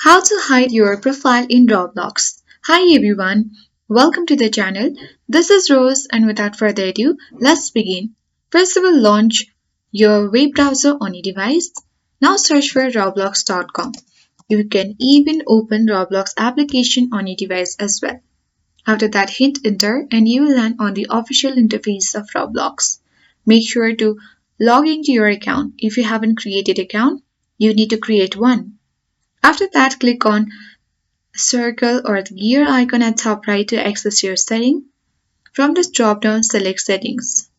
How to hide your profile in Roblox. Hi everyone, welcome to the channel. This is Rose, and without further ado, let's begin. First of all, launch your web browser on your device. Now search for roblox.com. You can even open Roblox application on your device as well. After that, hit enter and you will land on the official interface of Roblox. Make sure to log into your account. If you haven't created account, you need to create one. After that, click on circle or the gear icon at top right to access your setting. From this drop down, select settings.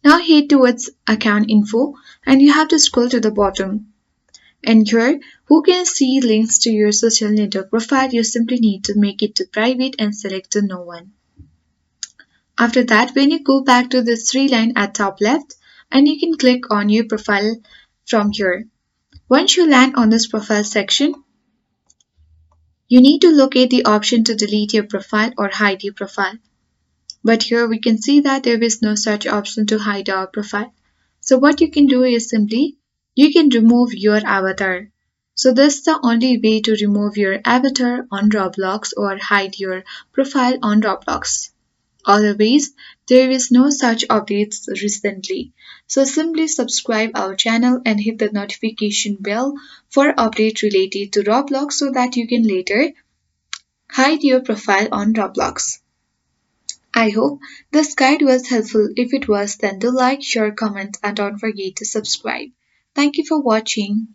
Now head towards account info and you have to scroll to the bottom. And here, who can see links to your social network profile, you simply need to make it to private and select to no one. After that, when you go back to this three line at top left, and you can click on your profile from here. Once you land on this profile section, you need to locate the option to delete your profile or hide your profile. But here we can see that there is no such option to hide our profile. So what you can do is simply, you can remove your avatar. So this is the only way to remove your avatar on Roblox or hide your profile on Roblox. Otherwise, there is no such updates recently. So simply subscribe our channel and hit the notification bell for update related to Roblox so that you can later hide your profile on Roblox. I hope this guide was helpful. If it was, then do like, share, comment, and don't forget to subscribe. Thank you for watching.